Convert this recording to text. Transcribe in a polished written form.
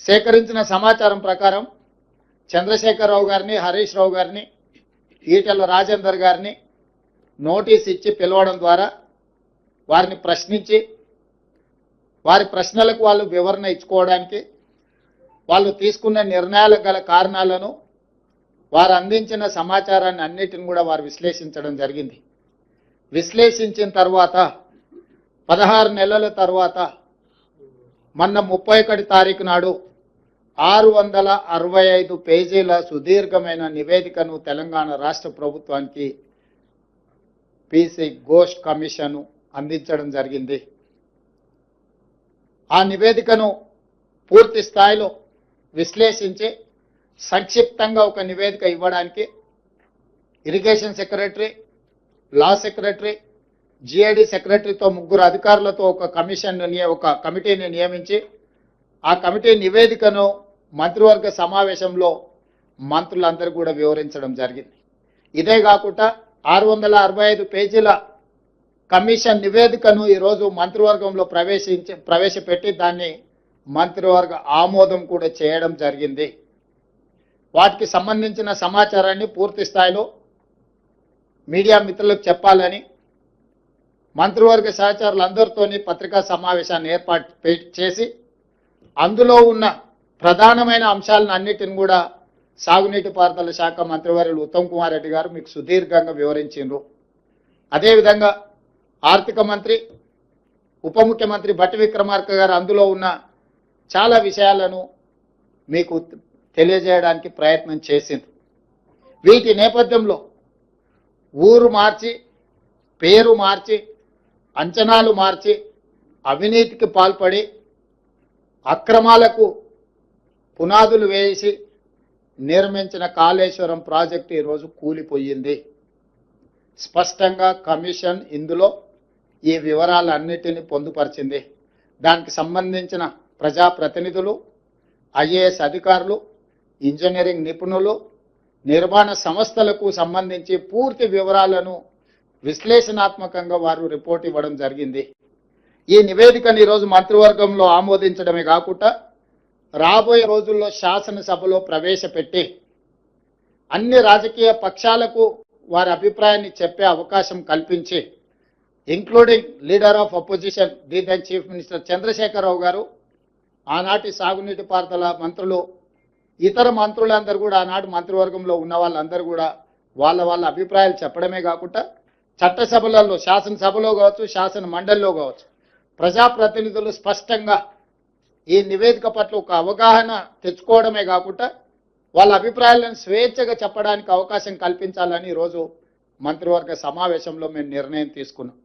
సేకరించిన సమాచారం ప్రకారం చంద్రశేఖరరావు గారిని, హరీష్ రావు గారిని, ఈటెల రాజేందర్ గారిని నోటీస్ ఇచ్చి పిలవడం ద్వారా వారిని ప్రశ్నించి వారి ప్రశ్నలకు వాళ్ళు వివరణ ఇచ్చుకోవడానికి, వాళ్ళు తీసుకున్న నిర్ణయాలకు గల కారణాలను, వారు అందించిన సమాచారాన్ని అన్నిటిని కూడా వారు విశ్లేషించడం జరిగింది. విశ్లేషించిన తర్వాత 16 నెలల తర్వాత మొన్న 31 తారీఖు నాడు 665 పేజీల సుదీర్ఘమైన నివేదికను తెలంగాణ రాష్ట్ర ప్రభుత్వానికి పీసీ ఘోష్ కమిషన్ అందించడం జరిగింది. ఆ నివేదికను పూర్తి స్థాయిలో విశ్లేషించి సంక్షిప్తంగా ఒక నివేదిక ఇవ్వడానికి irrigation secretary, law secretary, GID సెక్రటరీతో 3 అధికారులతో ఒక కమిటీని నియమించి ఆ కమిటీ నివేదికను మంత్రివర్గ సమావేశంలో మంత్రులందరూ కూడా వివరించడం జరిగింది. ఇదే కాకుండా 665 పేజీల కమిషన్ నివేదికను ఈరోజు మంత్రివర్గంలో ప్రవేశపెట్టి దాన్ని మంత్రివర్గ ఆమోదం కూడా చేయడం జరిగింది. వాటికి సంబంధించిన సమాచారాన్ని పూర్తి స్థాయిలో మీడియా మిత్రులకు చెప్పాలని మంత్రివర్గ సహచరులందరితోని పత్రికా సమావేశాన్ని ఏర్పాటు చేసి అందులో ఉన్న ప్రధానమైన అంశాలను అన్నిటిని కూడా సాగునీటి పారుదల శాఖ మంత్రివర్యులు ఉత్తమ్ కుమార్ రెడ్డి గారు మీకు సుదీర్ఘంగా వివరించారు. అదేవిధంగా ఆర్థిక మంత్రి, ఉప ముఖ్యమంత్రి భట్టి విక్రమార్క గారు అందులో ఉన్న చాలా విషయాలను మీకు తెలియజేయడానికి ప్రయత్నం చేసింది. వీటి నేపథ్యంలో ఊరు మార్చి, పేరు మార్చి, అంచనాలు మార్చి, అవినీతికి పాల్పడి అక్రమాలకు పునాదులు వేసి నిర్మించిన కాళేశ్వరం ప్రాజెక్టు ఈరోజు కూలిపోయింది. స్పష్టంగా కమిషన్ ఇందులో ఈ వివరాలన్నిటిని పొందుపరిచింది. దానికి సంబంధించిన ప్రజాప్రతినిధులు, ఐఏఎస్ అధికారులు, ఇంజనీరింగ్ నిపుణులు, నిర్మాణ సంస్థలకు సంబంధించి పూర్తి వివరాలను విశ్లేషణాత్మకంగా వారు రిపోర్ట్ ఇవ్వడం జరిగింది. ఈ నివేదికను ఈరోజు మంత్రివర్గంలో ఆమోదించడమే కాకుండా రాబోయే రోజుల్లో శాసనసభలో ప్రవేశపెట్టి అన్ని రాజకీయ పక్షాలకు వారి అభిప్రాయాన్ని చెప్పే అవకాశం కల్పించి, including leader of opposition the then chief minister Chandrashekar Rao గారు, ఆనాటి సాగునీటి పారుదల మంత్రులు, ఇతర మంత్రులందరూ కూడా ఆనాటి మంత్రివర్గంలో ఉన్న వాళ్ళందరూ కూడా వాళ్ళ అభిప్రాయాలు చెప్పడమే కాకుండా చట్టసభలలో, శాసనసభలో కావచ్చు, శాసన మండలిలో కావచ్చు, ప్రజాప్రతినిధులు స్పష్టంగా ఈ నివేదిక పట్ల ఒక అవగాహన తెచ్చుకోవడమే కాకుండా వాళ్ళ అభిప్రాయాలను స్వేచ్ఛగా చెప్పడానికి అవకాశం కల్పించాలని ఈరోజు మంత్రివర్గ సమావేశంలో మేము నిర్ణయం తీసుకున్నాం.